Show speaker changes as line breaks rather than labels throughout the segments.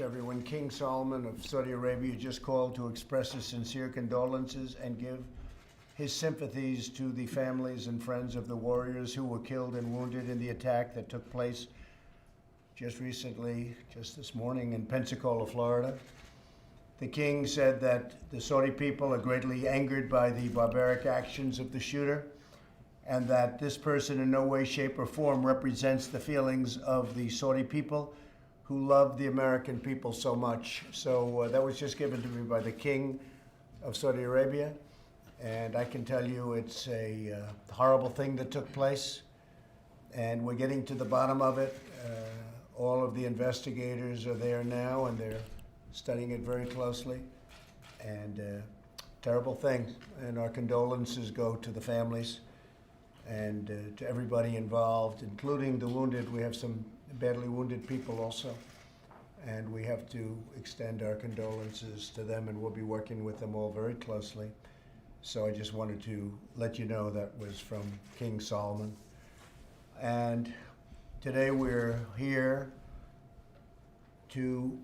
Everyone, King Salman of Saudi Arabia just called to express his sincere condolences and give his sympathies to the families and friends of the warriors who were killed and wounded in the attack that took place just recently, just this morning, in Pensacola, Florida. The king said that the Saudi people are greatly angered by the barbaric actions of the shooter, and that this person in no way, shape, or form represents the feelings of the Saudi people who love the American people so much. So that was just given to me by the King of Saudi Arabia. And I can tell you it's a horrible thing that took place. And we're getting to the bottom of it. All of the investigators are there now, and they're studying it very closely. And terrible thing. And our condolences go to the families and to everybody involved, including the wounded. We have some badly wounded people also, and we have to extend our condolences to them, and we'll be working with them all very closely. So I just wanted to let you know that was from King Solomon. And today we're here to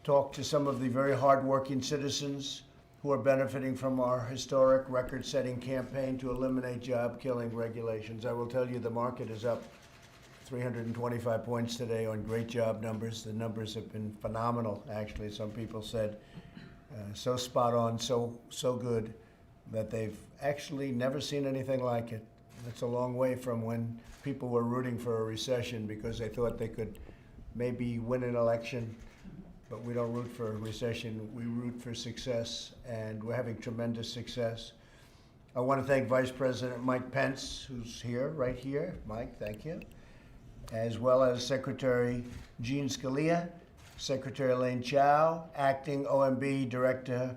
talk to some of the very hardworking citizens who are benefiting from our historic record-setting campaign to eliminate job-killing regulations. I will tell you the market is up 325 points today on great job numbers. The numbers have been phenomenal, actually. Some people said so spot on, so good, that they've actually never seen anything like it. It's a long way from when people were rooting for a recession because they thought they could maybe win an election. But we don't root for a recession, we root for success, and we're having tremendous success. I want to thank Vice President Mike Pence, who's here, right here. Mike, thank you. As well as Secretary Jean Scalia, Secretary Elaine Chao, Acting OMB Director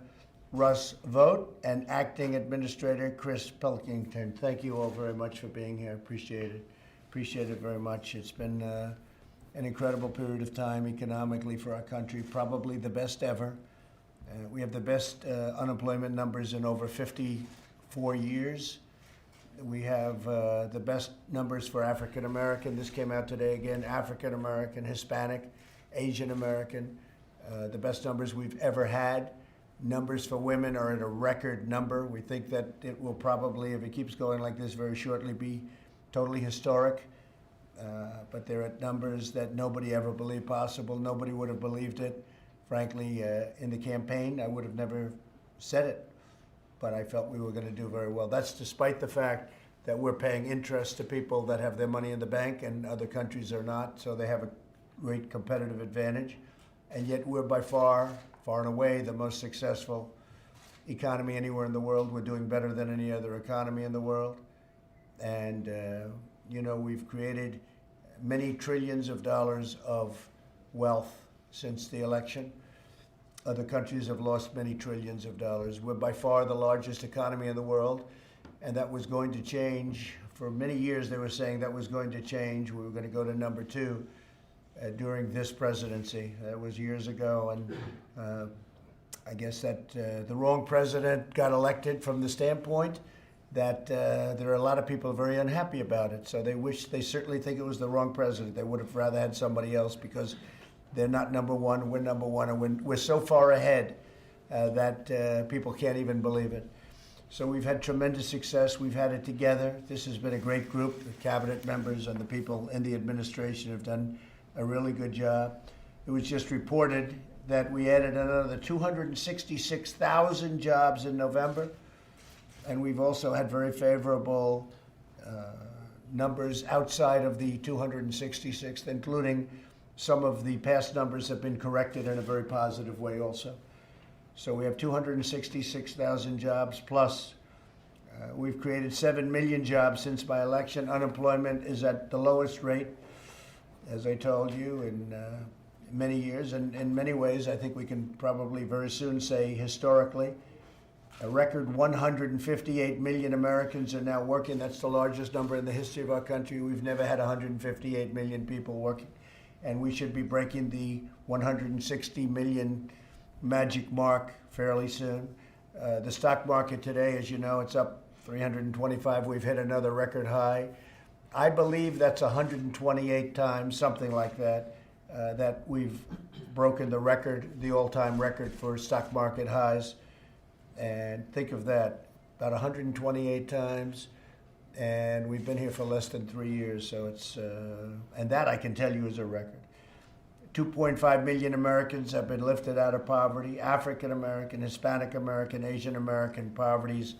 Russ Vogt, and Acting Administrator Chris Pilkington. Thank you all very much for being here. Appreciate it. Appreciate it very much. It's been an incredible period of time economically for our country, probably the best ever. We have the best unemployment numbers in over 54 years. We have the best numbers for African American. This came out today again, African American, Hispanic, Asian American, the best numbers we've ever had. Numbers for women are at a record number. We think that it will probably, if it keeps going like this, very shortly be totally historic. But they're at numbers that nobody ever believed possible. Nobody would have believed it. Frankly, in the campaign, I would have never said it. But I felt we were going to do very well. That's despite the fact that we're paying interest to people that have their money in the bank and other countries are not, so they have a great competitive advantage. And yet we're by far and away the most successful economy anywhere in the world. We're doing better than any other economy in the world. And, you know, we've created many trillions of dollars of wealth since the election. Other countries have lost many trillions of dollars. We're by far the largest economy in the world, and that was going to change. For many years, they were saying that was going to change. We were going to go to number 2 during this presidency. That was years ago, and I guess that the wrong president got elected from the standpoint that there are a lot of people very unhappy about it. So they certainly think it was the wrong president. They would have rather had somebody else because they're not number 1, we're number 1, and we're so far ahead that people can't even believe it. So we've had tremendous success. We've had it together. This has been a great group. The cabinet members and the people in the administration have done a really good job. It was just reported that we added another 266,000 jobs in November, and we've also had very favorable numbers outside of the 266th, including some of the past numbers have been corrected in a very positive way also. So we have 266,000 jobs plus. We've created 7 million jobs since my election. Unemployment is at the lowest rate, as I told you, in many years. And in many ways, I think we can probably very soon say historically. A record 158 million Americans are now working. That's the largest number in the history of our country. We've never had 158 million people working. And we should be breaking the 160 million magic mark fairly soon. The stock market today, as you know, it's up 325. We've hit another record high. I believe that's 128 times, something like that, that we've broken the record, the all-time record for stock market highs. And think of that, about 128 times, and we've been here for less than 3 years. So it's, and that I can tell you is a record. 2.5 million Americans have been lifted out of poverty. African American, Hispanic American, Asian American poverty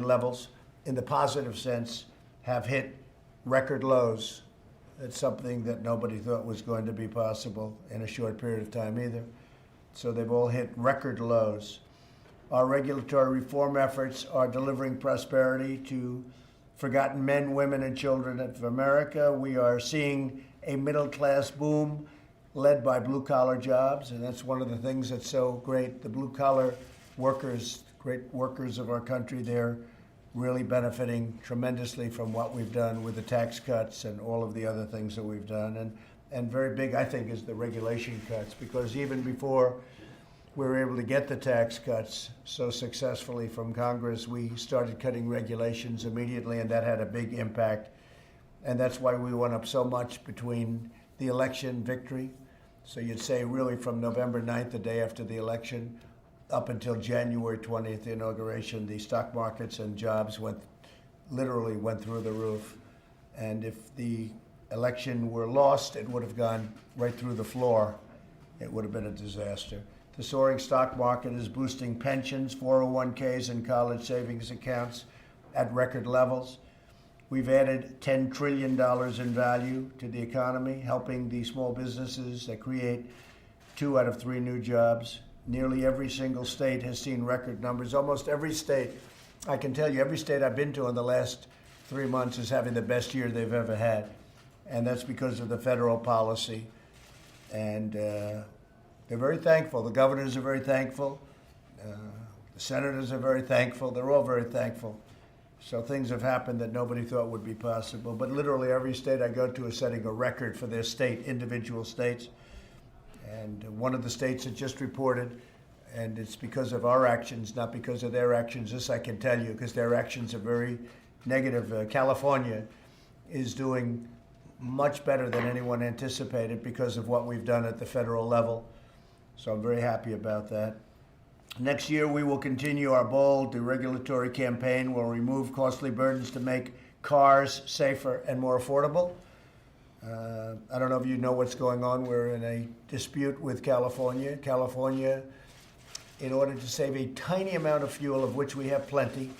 levels, in the positive sense, have hit record lows. It's something that nobody thought was going to be possible in a short period of time either. So they've all hit record lows. Our regulatory reform efforts are delivering prosperity to forgotten men, women, and children of America. We are seeing a middle-class boom led by blue-collar jobs, and that's one of the things that's so great. The blue-collar workers, great workers of our country, they're really benefiting tremendously from what we've done with the tax cuts and all of the other things that we've done. And very big, I think, is the regulation cuts, because even before we were able to get the tax cuts so successfully from Congress, we started cutting regulations immediately, and that had a big impact. And that's why we went up so much between the election victory. So you'd say really from November 9th, the day after the election, up until January 20th, the inauguration, the stock markets and jobs literally went through the roof. And if the election were lost, it would have gone right through the floor. It would have been a disaster. The soaring stock market is boosting pensions, 401ks, and college savings accounts at record levels. We've added $10 trillion in value to the economy, helping the small businesses that create 2 out of 3 new jobs. Nearly every single state has seen record numbers. Almost every state, I can tell you, every state I've been to in the last 3 months is having the best year they've ever had. And that's because of the federal policy. And they're very thankful. The governors are very thankful. The senators are very thankful. They're all very thankful. So things have happened that nobody thought would be possible. But literally every state I go to is setting a record for their state, individual states. And one of the states that just reported, and it's because of our actions, not because of their actions. This I can tell you, because their actions are very negative. California is doing much better than anyone anticipated because of what we've done at the federal level. So I'm very happy about that. Next year, we will continue our bold deregulatory campaign. We'll remove costly burdens to make cars safer and more affordable. I don't know if you know what's going on. We're in a dispute with California. California, in order to save a tiny amount of fuel, of which we have plenty,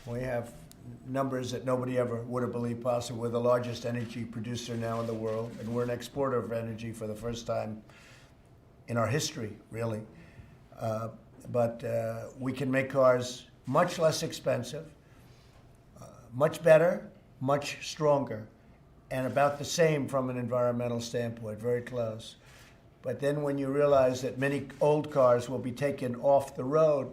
we have numbers that nobody ever would have believed possible. We're the largest energy producer now in the world, and we're an exporter of energy for the first time in our history, really. But we can make cars much less expensive, much better, much stronger, and about the same from an environmental standpoint, very close. But then when you realize that many old cars will be taken off the road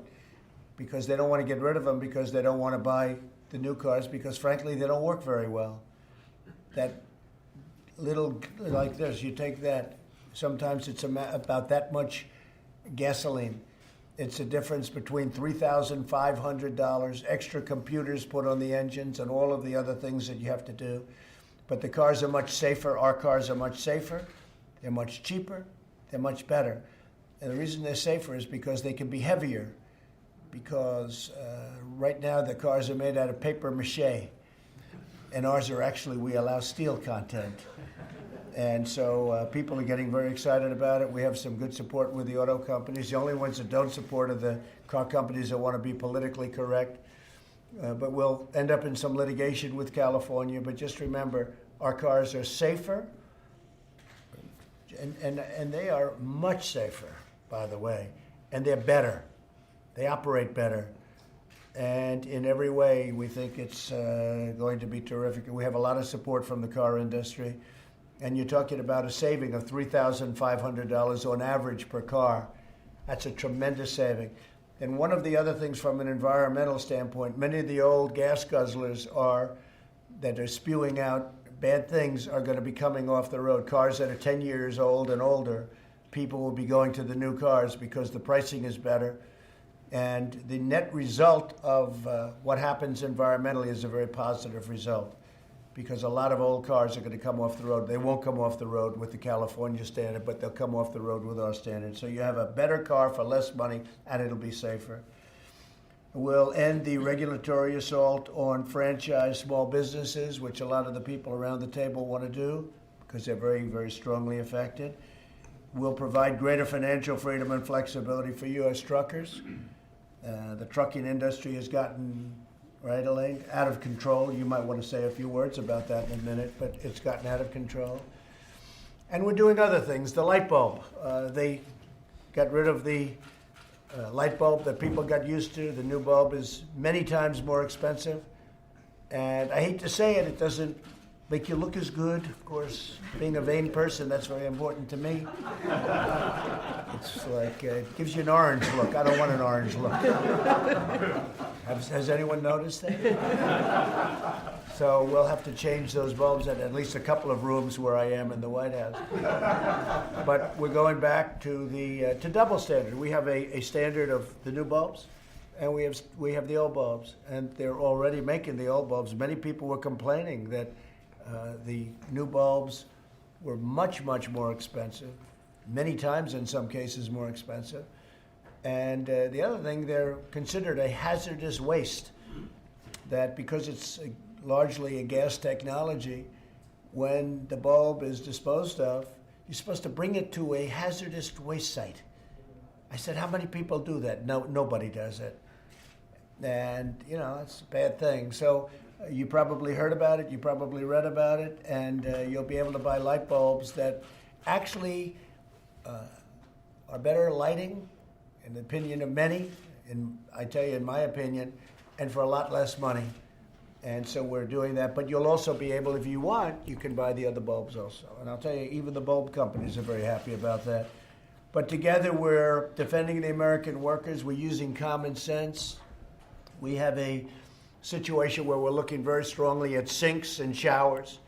because they don't want to get rid of them, because they don't want to buy the new cars, because frankly they don't work very well. That little, like this, you take that, sometimes it's about that much gasoline. It's a difference between $3,500, extra computers put on the engines, and all of the other things that you have to do. But the cars are much safer. Our cars are much safer. They're much cheaper. They're much better. And the reason they're safer is because they can be heavier. Because right now the cars are made out of paper mache. And ours are actually, we allow steel content. And so people are getting very excited about it. We have some good support with the auto companies. The only ones that don't support are the car companies that want to be politically correct. But we'll end up in some litigation with California. But just remember, our cars are safer, and they are much safer, by the way. And they're better. They operate better. And in every way, we think it's going to be terrific. We have a lot of support from the car industry. And you're talking about a saving of $3,500 on average per car. That's a tremendous saving. And one of the other things from an environmental standpoint, many of the old gas guzzlers that are spewing out bad things are going to be coming off the road. Cars that are 10 years old and older, people will be going to the new cars because the pricing is better. And the net result of what happens environmentally is a very positive result, because a lot of old cars are going to come off the road. They won't come off the road with the California standard, but they'll come off the road with our standard. So you have a better car for less money, and it'll be safer. We'll end the regulatory assault on franchise small businesses, which a lot of the people around the table want to do because they're very, very strongly affected. We'll provide greater financial freedom and flexibility for U.S. truckers. The trucking industry has gotten, right, Elaine, out of control. You might want to say a few words about that in a minute, but it's gotten out of control. And we're doing other things. The light bulb. They got rid of the light bulb that people got used to. The new bulb is many times more expensive. And I hate to say it, it doesn't make you look as good. Of course, being a vain person, that's very important to me. It's like, it gives you an orange look. I don't want an orange look. Has anyone noticed that? So we'll have to change those bulbs at least a couple of rooms where I am in the White House. But we're going back to the to double standard. We have a standard of the new bulbs, and we have the old bulbs, and they're already making the old bulbs. Many people were complaining that the new bulbs were much, much more expensive, many times in some cases more expensive. And the other thing, they're considered a hazardous waste, that because it's largely a gas technology, when the bulb is disposed of, you're supposed to bring it to a hazardous waste site. I said, how many people do that? No, nobody does it. And, you know, it's a bad thing. So you probably heard about it, you probably read about it, and you'll be able to buy light bulbs that actually are better lighting, in the opinion of many, I tell you, in my opinion, and for a lot less money. And so we're doing that. But you'll also be able, if you want, you can buy the other bulbs also. And I'll tell you, even the bulb companies are very happy about that. But together we're defending the American workers. We're using common sense. We have a situation where we're looking very strongly at sinks and showers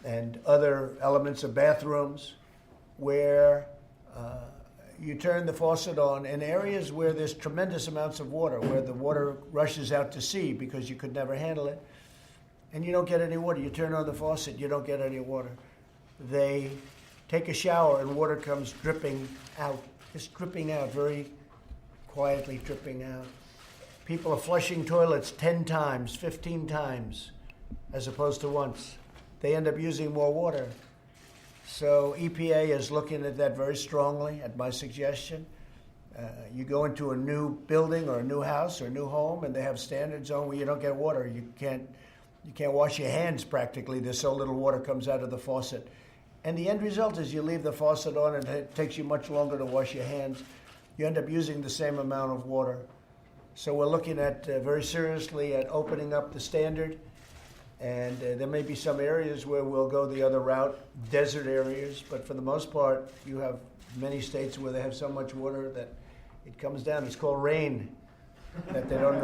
and other elements of bathrooms where you turn the faucet on in areas where there's tremendous amounts of water, where the water rushes out to sea because you could never handle it, and you don't get any water. You turn on the faucet, you don't get any water. They take a shower and water comes dripping out, just dripping out, very quietly dripping out. People are flushing toilets 10 times, 15 times, as opposed to once. They end up using more water. So EPA is looking at that very strongly, at my suggestion. You go into a new building or a new house or a new home, and they have standards on where you don't get water. You can't wash your hands practically. There's so little water comes out of the faucet. And the end result is you leave the faucet on, and it takes you much longer to wash your hands. You end up using the same amount of water. So we're looking at very seriously at opening up the standard. And there may be some areas where we'll go the other route, desert areas, but for the most part, you have many states where they have so much water that it comes down. It's called rain, that they don't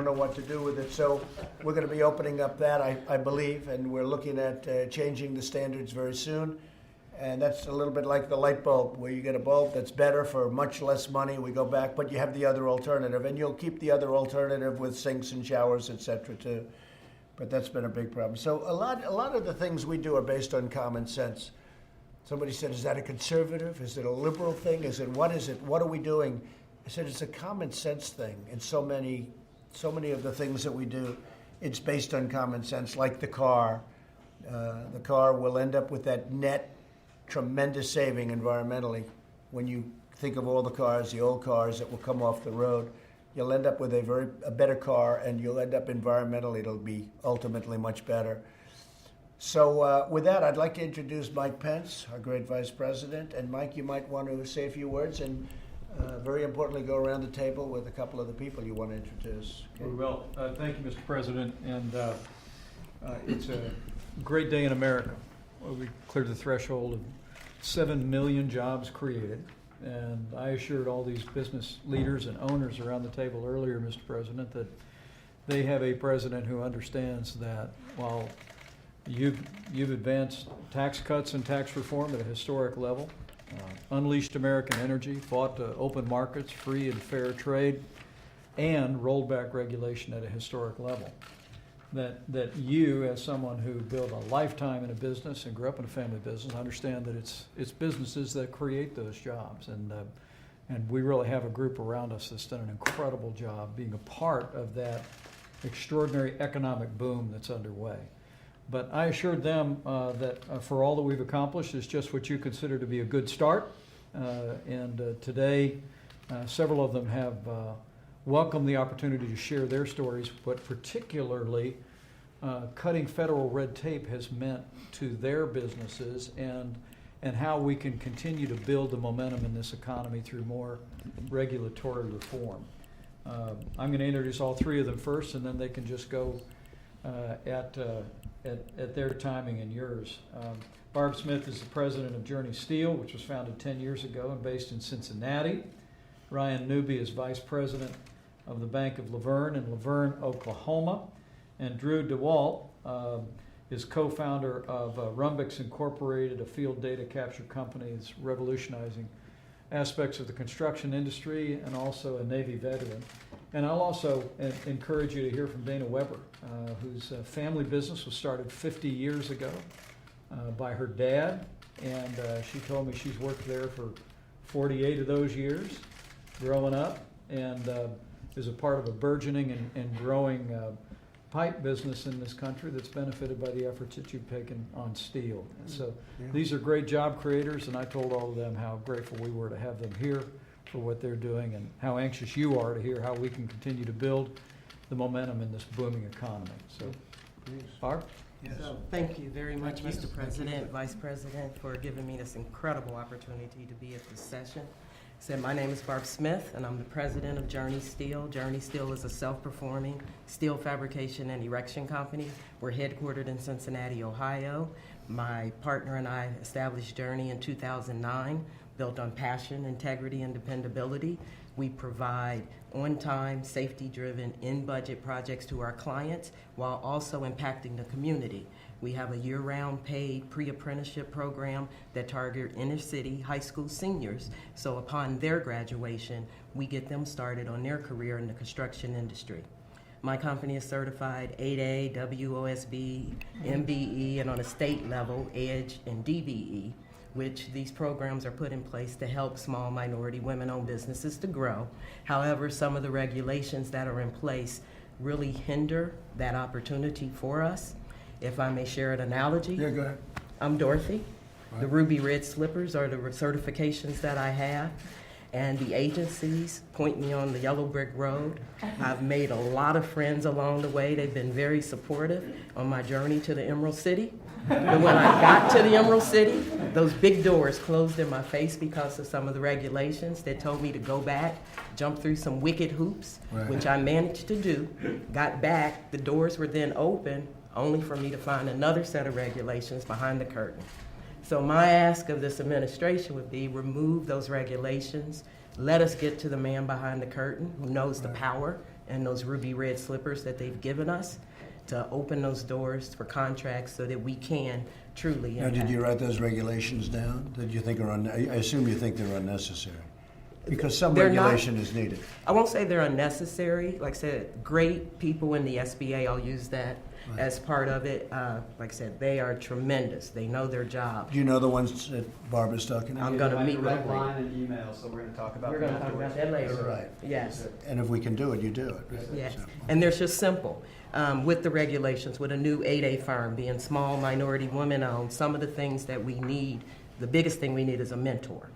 know what to do with it. So we're going to be opening up that, I believe, and we're looking at changing the standards very soon. And that's a little bit like the light bulb, where you get a bulb that's better for much less money. We go back, but you have the other alternative, and you'll keep the other alternative with sinks and showers, et cetera, too. But that's been a big problem. So a lot of the things we do are based on common sense. Somebody said, is that a conservative? Is it a liberal thing? Is it? What are we doing? I said, it's a common sense thing. And so many of the things that we do, it's based on common sense, like the car. The car will end up with that net tremendous saving environmentally. When you think of all the cars, the old cars that will come off the road, you'll end up with a better car, and you'll end up environmentally, it'll be ultimately much better. So with that, I'd like to introduce Mike Pence, our great vice president. And Mike, you might want to say a few words and very importantly, go around the table with a couple of the people you want to introduce. Okay.
We will. Thank you, Mr. President. And it's a great day in America. We cleared the threshold of 7 million jobs created. And I assured all these business leaders and owners around the table earlier, Mr. President, that they have a president who understands that while you've advanced tax cuts and tax reform at a historic level, unleashed American energy, fought to open markets, free and fair trade, and rolled back regulation at a historic level. that you, as someone who built a lifetime in a business and grew up in a family business, understand that it's businesses that create those jobs. And we really have a group around us that's done an incredible job being a part of that extraordinary economic boom that's underway. But I assured them that for all that we've accomplished, it's just what you consider to be a good start. Today, several of them have welcomed the opportunity to share their stories, but particularly cutting federal red tape has meant to their businesses and how we can continue to build the momentum in this economy through more regulatory reform. I'm going to introduce all three of them first, and then they can just go at their timing and yours. Barb Smith is the president of Journey Steel, which was founded 10 years ago and based in Cincinnati. Ryan Newby is vice president of the Bank of Laverne in Laverne, Oklahoma. And Drew DeWalt is co-founder of Rumbix Incorporated, a field data capture company that's revolutionizing aspects of the construction industry, and also a Navy veteran. And I'll also encourage you to hear from Dana Weber, whose family business was started 50 years ago by her dad, and she told me she's worked there for 48 of those years growing up, and is a part of a burgeoning and growing pipe business in this country that's benefited by the efforts that you've taken on steel. So these are great job creators, and I told all of them how grateful we were to have them here for what they're doing, and how anxious you are to hear how we can continue to build the momentum in this booming economy. So, Barb?
Yes. So thank you very much, Mr. President, Vice President, for giving me this incredible opportunity to be at this session. My name is Barb Smith, and I'm the president of Journey Steel. Journey Steel is a self-performing steel fabrication and erection company. We're headquartered in Cincinnati, Ohio. My partner and I established Journey in 2009, built on passion, integrity, and dependability. We provide on-time, safety-driven, in-budget projects to our clients while also impacting the community. We have a year-round paid pre-apprenticeship program that target inner-city high school seniors. So upon their graduation, we get them started on their career in the construction industry. My company is certified 8A, WOSB, MBE, and on a state level, EDGE and DBE, which these programs are put in place to help small minority women-owned businesses to grow. However, some of the regulations that are in place really hinder that opportunity for us. If I may share an analogy.
Yeah, go ahead.
I'm Dorothy.
Right.
The ruby red slippers are the certifications that I have, and the agencies point me on the yellow brick road. I've made a lot of friends along the way. They've been very supportive on my journey to the Emerald City. But when I got to the Emerald City, those big doors closed in my face because of some of the regulations that told me to go back, jump through some wicked hoops,
right,
which I managed to do. Got back, the doors were then open, only for me to find another set of regulations behind the curtain. So my ask of this administration would be remove those regulations, let us get to the man behind the curtain who knows the power and those ruby red slippers that they've given us to open those doors for contracts so that we can truly impact.
Now, did you write those regulations down that you think are I assume you think they're unnecessary? Because some regulation is needed.
I won't say they're unnecessary. Like I said, great people in the SBA, I'll use that as part of it. Like I said, they are tremendous. They know their job.
Do you know the ones that Barbara's talking about?
I'm going to meet
direct
with
line and email, so we're going to talk about
We're going to talk about that later.
Right.
Yes.
And if we can do it, you do it. Right?
Yes.
So,
And they're just simple. With the regulations, with a new 8A firm being small, minority, women-owned, some of the things that we need, the biggest thing we need is a mentor.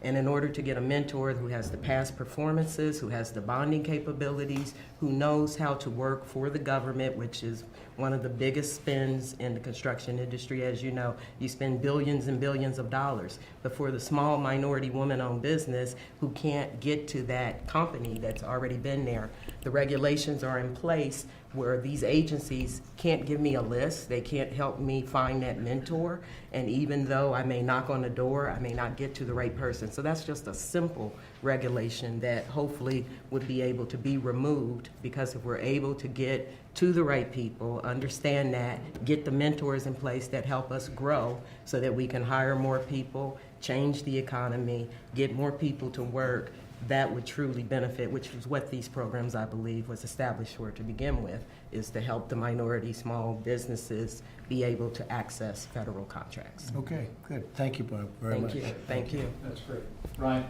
And in order to get a mentor who has the past performances, who has the bonding capabilities, who knows how to work for the government, which is one of the biggest spends in the construction industry. As you know, you spend billions and billions of dollars. But for the small minority woman-owned business who can't get to that company that's already been there, the regulations are in place where these agencies can't give me a list, they can't help me find that mentor, and even though I may knock on the door, I may not get to the right person. So that's just a simple regulation that hopefully would be able to be removed, because if we're able to get to the right people, understand that, get the mentors in place that help us grow so that we can hire more people, change the economy, get more people to work, that would truly benefit, which is what these programs, I believe, was established for to begin with, is to help the minority small businesses be able to access federal contracts.
Okay, good. Thank you, Bob, very much.
Thank you. Thank you.
That's great. Ryan?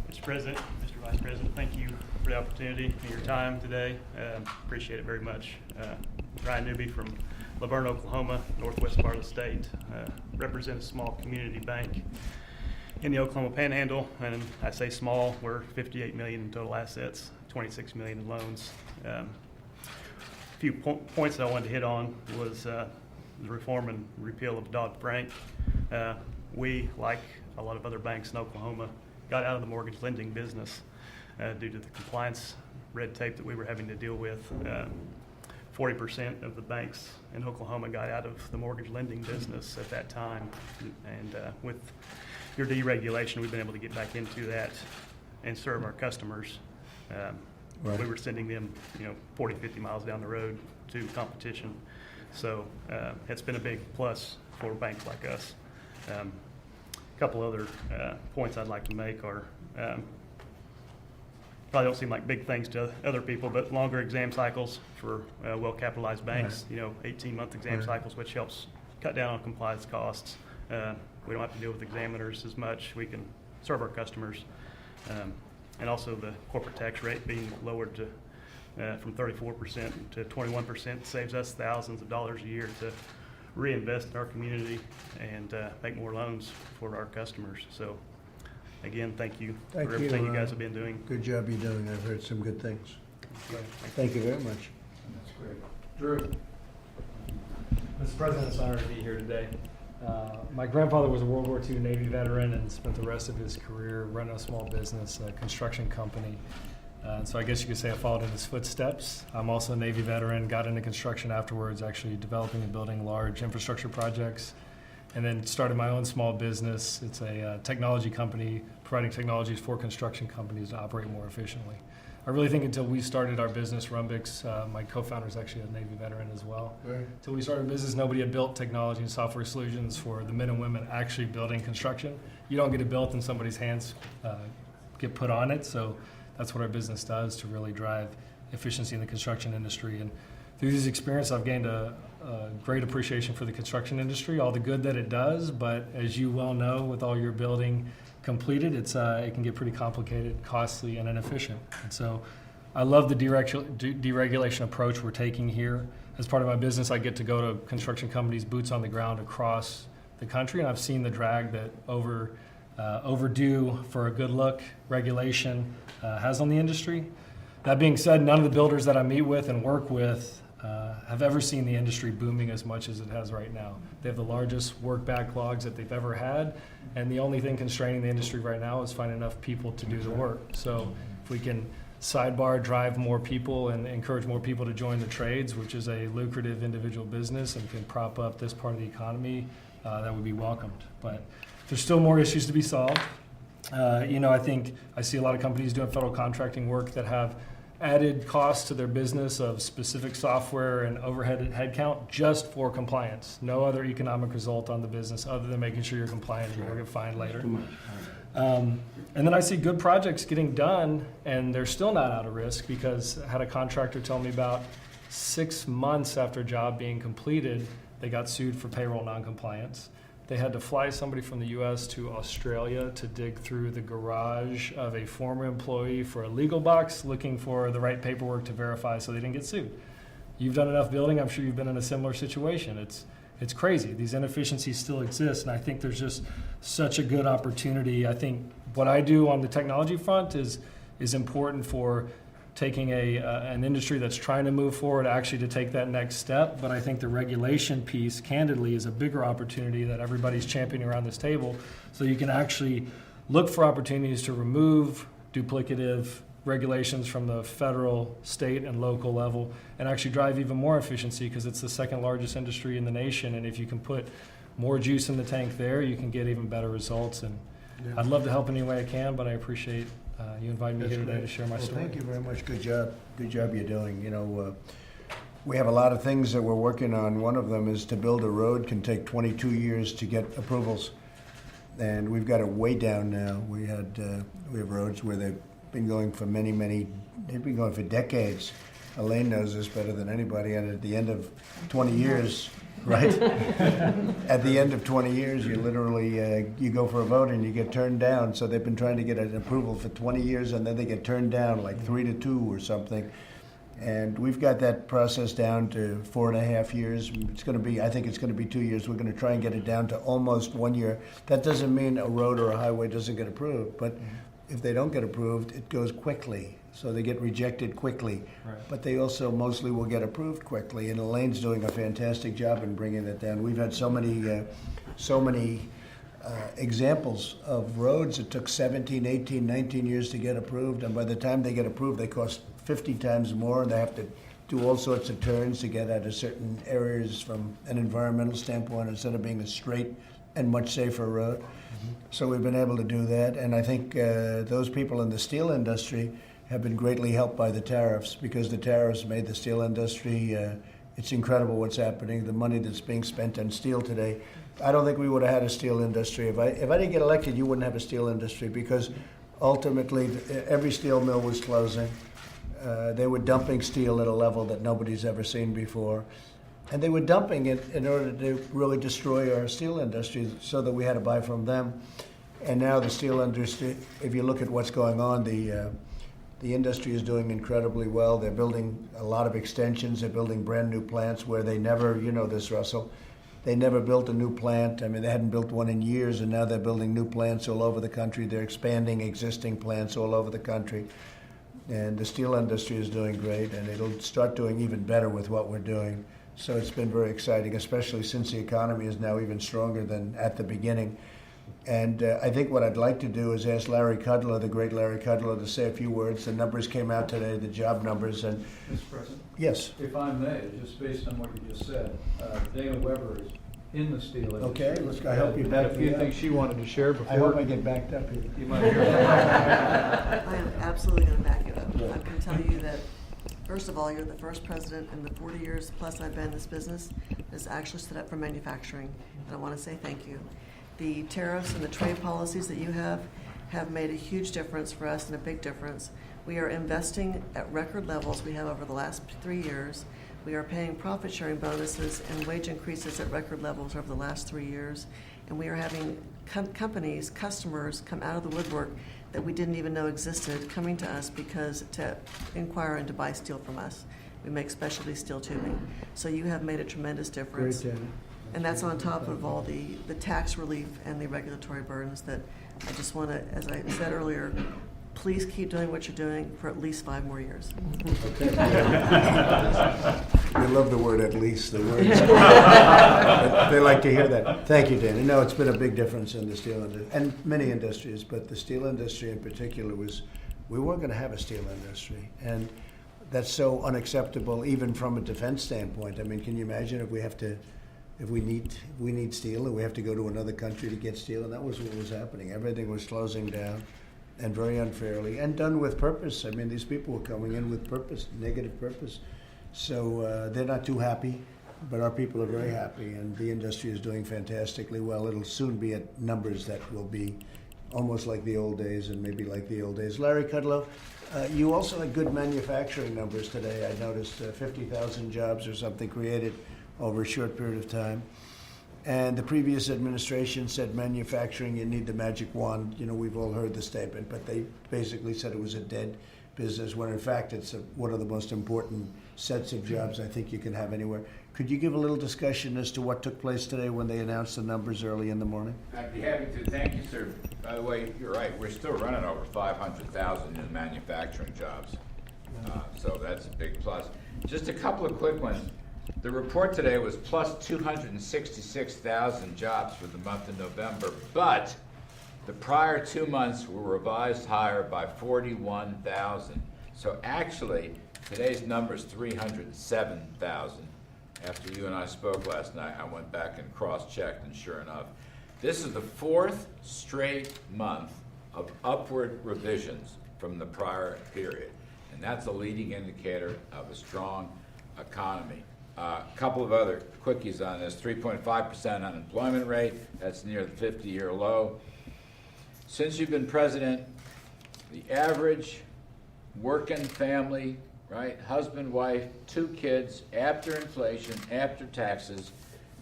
Mr. President, Mr. Vice President, thank you for the opportunity and your time today. Appreciate it very much. Ryan Newby from Laverne, Oklahoma, northwest part of the state. Represent a small community bank in the Oklahoma Panhandle, and I say small, we're 58 million in total assets, 26 million in loans. A few points that I wanted to hit on was the reform and repeal of Dodd-Frank. We, like a lot of other banks in Oklahoma, got out of the mortgage lending business due to the compliance red tape that we were having to deal with. 40% of the banks in Oklahoma got out of the mortgage lending business at that time. And with your deregulation, we've been able to get back into that and serve our customers.
Right.
We were sending them, 40, 50 miles down the road to competition. So it's been a big plus for banks like us. A couple other points I'd like to make are probably don't seem like big things to other people, but longer exam cycles for well-capitalized banks, 18-month exam cycles, which helps cut down on compliance costs. We don't have to deal with examiners as much. We can serve our customers. And also the corporate tax rate being lowered to from 34% to 21% saves us thousands of dollars a year to reinvest in our community and make more loans for our customers. So again, thank you for everything you guys have been doing.
Good job you're doing. I've heard some good things. Thank you very much.
That's great. Drew?
Mr. President, it's an honor to be here today. My grandfather was a World War II Navy veteran and spent the rest of his career running a small business, a construction company. So I guess you could say I followed in his footsteps. I'm also a Navy veteran, got into construction afterwards, actually developing and building large infrastructure projects, and then started my own small business. It's a technology company providing technologies for construction companies to operate more efficiently. I really think until we started our business, Rumbix, my co-founder is actually a Navy veteran as well.
Right.
Until we started business, nobody had built technology and software solutions for the men and women actually building construction. You don't get it built and somebody's hands get put on it. So that's what our business does to really drive efficiency in the construction industry. And through these experiences, I've gained a great appreciation for the construction industry, all the good that it does. But as you well know, with all your building completed, it can get pretty complicated, costly, and inefficient. And so I love the deregulation approach we're taking here. As part of my business, I get to go to construction companies, boots on the ground across the country, and I've seen the drag that overdue for a good look regulation has on the industry. That being said, none of the builders that I meet with and work with have ever seen the industry booming as much as it has right now. They have the largest work backlogs that they've ever had, and the only thing constraining the industry right now is finding enough people to do the work. So if we can sidebar drive more people and encourage more people to join the trades, which is a lucrative individual business and can prop up this part of the economy, that would be welcomed. But there's still more issues to be solved. I think I see a lot of companies doing federal contracting work that have added costs to their business of specific software and overhead headcount just for compliance. No other economic result on the business other than making sure you're compliant and you won't get fined later. And then I see good projects getting done and they're still not out of risk, because I had a contractor tell me about 6 months after a job being completed, they got sued for payroll noncompliance. They had to fly somebody from the U.S. to Australia to dig through the garage of a former employee for a legal box looking for the right paperwork to verify so they didn't get sued. You've done enough building, I'm sure you've been in a similar situation. It's crazy. These inefficiencies still exist, and I think there's just such a good opportunity. I think what I do on the technology front is important for taking an industry that's trying to move forward actually to take that next step. But I think the regulation piece, candidly, is a bigger opportunity that everybody's championing around this table, so you can actually look for opportunities to remove duplicative regulations from the federal, state, and local level and actually drive even more efficiency, because it's the second largest industry in the nation. And if you can put more juice in the tank there, you can get even better results. And I'd love to help any way I can, but I appreciate you invited me here today to share my story.
Thank you very much. Good job. Good job you're doing. We have a lot of things that we're working on. One of them is to build a road can take 22 years to get approvals. and we've got it way down now. We have roads where they've been going for they've been going for decades. Elaine knows this better than anybody, and at the end of 20 years, right? At the end of 20 years, you literally, you go for a vote and you get turned down. So they've been trying to get an approval for 20 years, and then they get turned down like 3-2 or something. And we've got that process down to 4.5 years. It's going to be, I think it's going to be 2 years. We're going to try and get it down to almost 1 year. That doesn't mean a road or a highway doesn't get approved, but if they don't get approved, it goes quickly. So they get rejected quickly.
Right.
But they also mostly will get approved quickly. And Elaine's doing a fantastic job in bringing it down. We've had so many examples of roads that took 17, 18, 19 years to get approved. And by the time they get approved, they cost 50 times more, and they have to do all sorts of turns to get out of certain areas from an environmental standpoint instead of being a straight and much safer road. Mm-hmm. So we've been able to do that. And I think those people in the steel industry have been greatly helped by the tariffs, because the tariffs made the steel industry, it's incredible what's happening, the money that's being spent on steel today. I don't think we would have had a steel industry. If I didn't get elected, you wouldn't have a steel industry, because ultimately every steel mill was closing. They were dumping steel at a level that nobody's ever seen before. And they were dumping it in order to really destroy our steel industry so that we had to buy from them. And now the steel industry, if you look at what's going on, the industry is doing incredibly well. They're building a lot of extensions. They're building brand new plants where they never, you know this, Russell, they never built a new plant. I mean, they hadn't built one in years, and now they're building new plants all over the country. They're expanding existing plants all over the country. And the steel industry is doing great, and it'll start doing even better with what we're doing. So it's been very exciting, especially since the economy is now even stronger than at the beginning. And I think what I'd like to do is ask Larry Kudlow, the great Larry Kudlow, to say a few words. The numbers came out today, the job numbers. And
Mr. President?
Yes.
If I may, just based on what you just said, Dana Weber is in the steel industry.
Okay, I hope you
had
back
a few
me up.
things she wanted to share before.
I hope I get backed up here.
You might hear
I am absolutely going to back you up. I can tell you that, first of all, you're the first president in the 40 years plus I've been in this business that's actually stood up for manufacturing, and I want to say thank you. The tariffs and the trade policies that you have made a huge difference for us, and a big difference. We are investing at record levels we have over the last 3 years. We are paying profit sharing bonuses and wage increases at record levels over the last 3 years. And we are having companies, customers come out of the woodwork that we didn't even know existed, coming to us because to inquire and to buy steel from us. We make specialty steel tubing. So you have made a tremendous difference.
Great, Dana.
And that's on top of all the tax relief and the regulatory burdens that I just want to, as I said earlier, please keep doing what you're doing for at least 5 more years.
Okay. We love the word "at least." The word. They like to hear that. Thank you, Dana. No, it's been a big difference in the steel industry and many industries, but the steel industry in particular we weren't going to have a steel industry, and that's so unacceptable, even from a defense standpoint. I mean, can you imagine if we need steel and we have to go to another country to get steel? And that was what was happening. Everything was closing down, and very unfairly, and done with purpose. I mean, these people were coming in with purpose, negative purpose. So they're not too happy, but our people are very happy, and the industry is doing fantastically well. It'll soon be at numbers that will be almost like the old days, and maybe like the old days. Larry Kudlow, you also had good manufacturing numbers today. I noticed 50,000 jobs or something created over a short period of time. And the previous administration said manufacturing, you need the magic wand. You know, we've all heard the statement, but they basically said it was a dead business, when in fact it's one of the most important sets of jobs I think you can have anywhere. Could you give a little discussion as to what took place today when they announced the numbers early in the morning?
I'd be happy to. Thank you, sir. By the way, you're right. We're still running over 500,000 in manufacturing jobs. So that's a big plus. Just a couple of quick ones. The report today was plus 266,000 jobs for the month of November, but the prior 2 months were revised higher by 41,000. So actually, today's number is 307,000. After you and I spoke last night, I went back and cross-checked, and sure enough, this is the 4th straight month of upward revisions from the prior period. And that's a leading indicator of a strong economy. A couple of other quickies on this. 3.5% unemployment rate. That's near the 50-year low. Since you've been president, the average working family, right, husband, wife, 2 kids, after inflation, after taxes,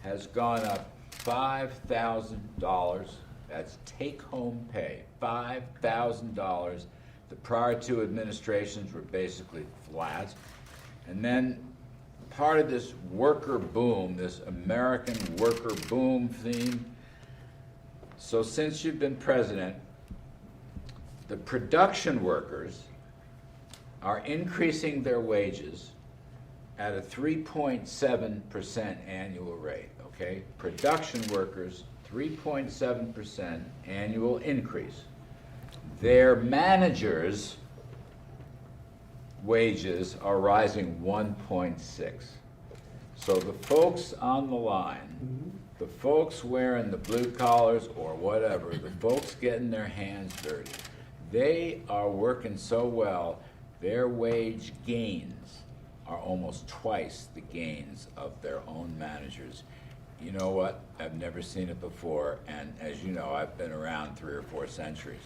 has gone up $5,000. That's take-home pay, $5,000. The prior 2 administrations were basically flat. And then part of this worker boom, this American worker boom theme, so since you've been president, the production workers are increasing their wages at a 3.7% annual rate, okay? Production workers, 3.7% annual increase. Their managers' wages are rising 1.6. So the folks on the line, the folks wearing the blue collars or whatever, the folks getting their hands dirty, they are working so well, their wage gains are almost twice the gains of their own managers. You know what? I've never seen it before, and as you know, I've been around 3 or 4 centuries.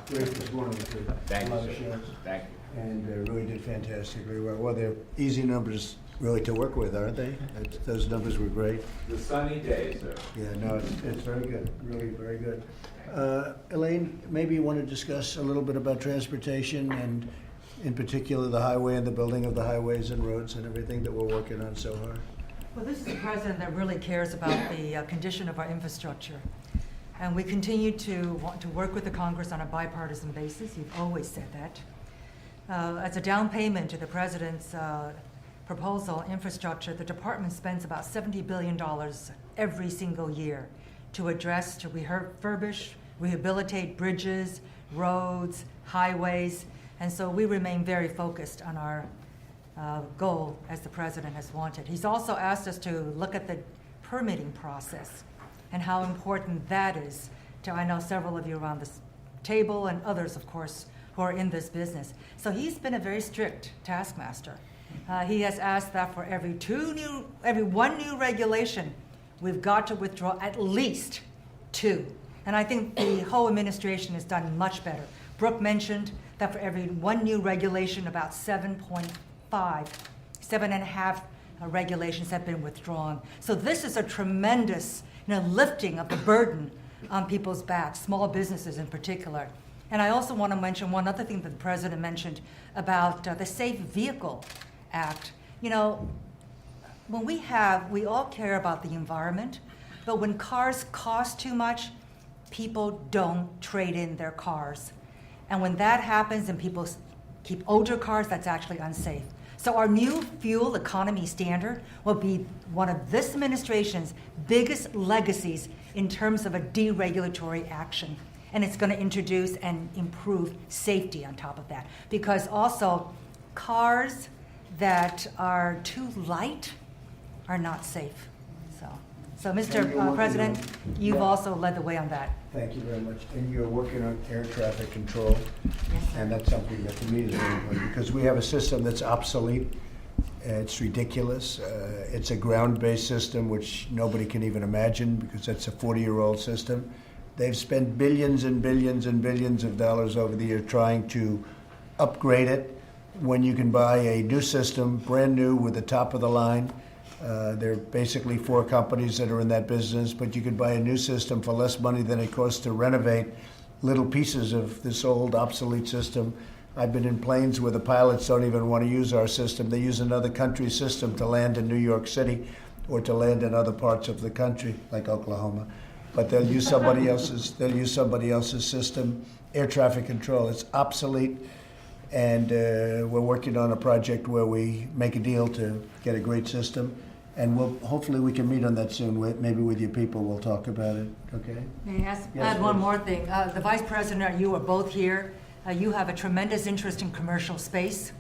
Great this morning, too.
Thank
A lot
you,
of
sir.
shows.
Thank you.
And really did fantastically well. Well, they're easy numbers really to work with, aren't they? Those numbers were great.
The sunny days, sir.
Yeah, no, it's very good, really very good. Elaine, maybe you want to discuss a little bit about transportation and in particular the highway and the building of the highways and roads and everything that we're working on so hard.
Well, this is a president that really cares about the condition of our infrastructure. And we continue to want to work with the Congress on a bipartisan basis. You've always said that. As a down payment to the president's proposal on infrastructure, the department spends about $70 billion every single year to address, to refurbish, rehabilitate bridges, roads, highways. And so we remain very focused on our goal as the president has wanted. He's also asked us to look at the permitting process and how important that is to, I know several of you around this table and others, of course, who are in this business. So he's been a very strict taskmaster. He has asked that for every one new regulation, we've got to withdraw at least 2. And I think the whole administration has done much better. Brooke mentioned that for every 1 new regulation, about 7.5 regulations have been withdrawn. So this is a tremendous lifting of the burden on people's backs, small businesses in particular. And I also want to mention one other thing that the president mentioned about the Safe Vehicle Act. You know, when we all care about the environment, but when cars cost too much, people don't trade in their cars. And when that happens and people keep older cars, that's actually unsafe. So our new fuel economy standard will be one of this administration's biggest legacies in terms of a deregulatory action. And it's going to introduce and improve safety on top of that. Because also, cars that are too light are not safe. So Mr. President, you've also led the way on that.
Thank you very much. And you're working on air traffic control.
Yes, sir.
And that's something that to me is very important because we have a system that's obsolete. It's ridiculous. It's a ground-based system which nobody can even imagine because that's a 40-year-old system. They've spent billions and billions and billions of dollars over the year trying to upgrade it when you can buy a new system, brand new with the top of the line. There are basically 4 companies that are in that business, but you could buy a new system for less money than it costs to renovate little pieces of this old obsolete system. I've been in planes where the pilots don't even want to use our system. They use another country's system to land in New York City or to land in other parts of the country, like Oklahoma. But they'll use somebody else's system, air traffic control. It's obsolete. And we're working on a project where we make a deal to get a great system. And hopefully we can meet on that soon. Maybe with your people, we'll talk about it. Okay?
May I
Yes,
add one
please.
more thing? The Vice President, you are both here. You have a tremendous interest in commercial space.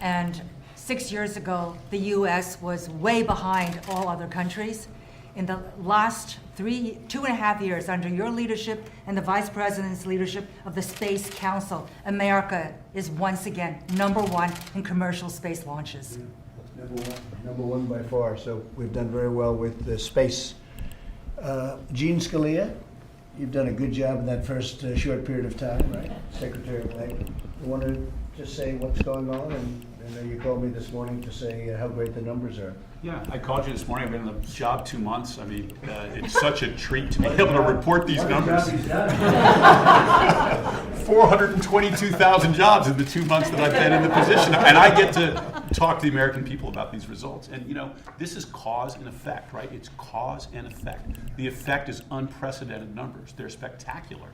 And 6 years ago, the U.S. was way behind all other countries. In the last 2.5 years, under your leadership and the Vice President's leadership of the Space Council, America is once again #1 in commercial space launches.
Number one by far. So we've done very well with the space. Gene Scalia, you've done a good job in that first short period of time, right? Secretary of Labor. You want to just say what's going on? And I know you called me this morning to say how great the numbers are.
Yeah, I called you this morning. I've been in the job 2 months. I mean, it's such a treat to be able to report these numbers. 422,000 jobs in the 2 months that I've been in the position. And I get to talk to the American people about these results. And, you know, this is cause and effect, right? It's cause and effect. The effect is unprecedented numbers. They're spectacular.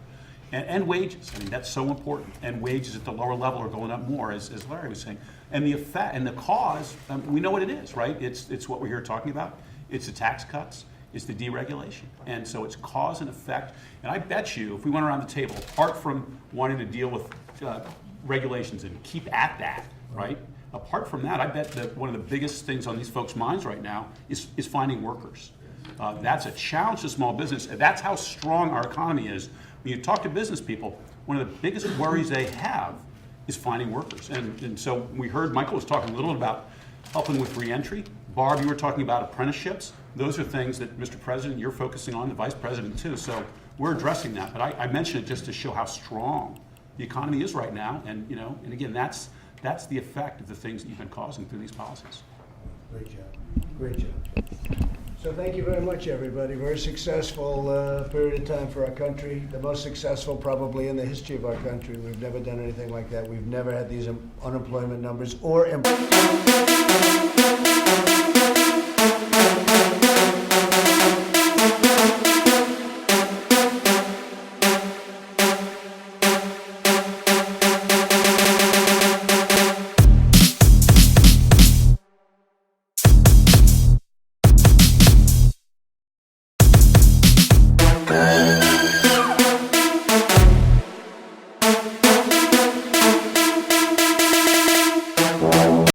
And wages, I mean, that's so important. And wages at the lower level are going up more, as Larry was saying. And the effect and the cause, we know what it is, right? It's what we're here talking about. It's the tax cuts. It's the deregulation. And so it's cause and effect. And I bet you, if we went around the table, apart from wanting to deal with regulations and keep at that, right? Apart from that, I bet that one of the biggest things on these folks' minds right now is finding workers. That's a challenge to small business. That's how strong our economy is. When you talk to business people, one of the biggest worries they have is finding workers. And so we heard Michael was talking a little about helping with reentry. Barb, you were talking about apprenticeships. Those are things that, Mr. President, you're focusing on, the Vice President too. So we're addressing that. But I mention it just to show how strong the economy is right now. And, you know, and again, that's the effect of the things that you've been causing through these policies.
Great job. Great job. So thank you very much, everybody. Very successful period of time for our country. The most successful probably in the history of our country. We've never done anything like that. We've never had these unemployment numbers or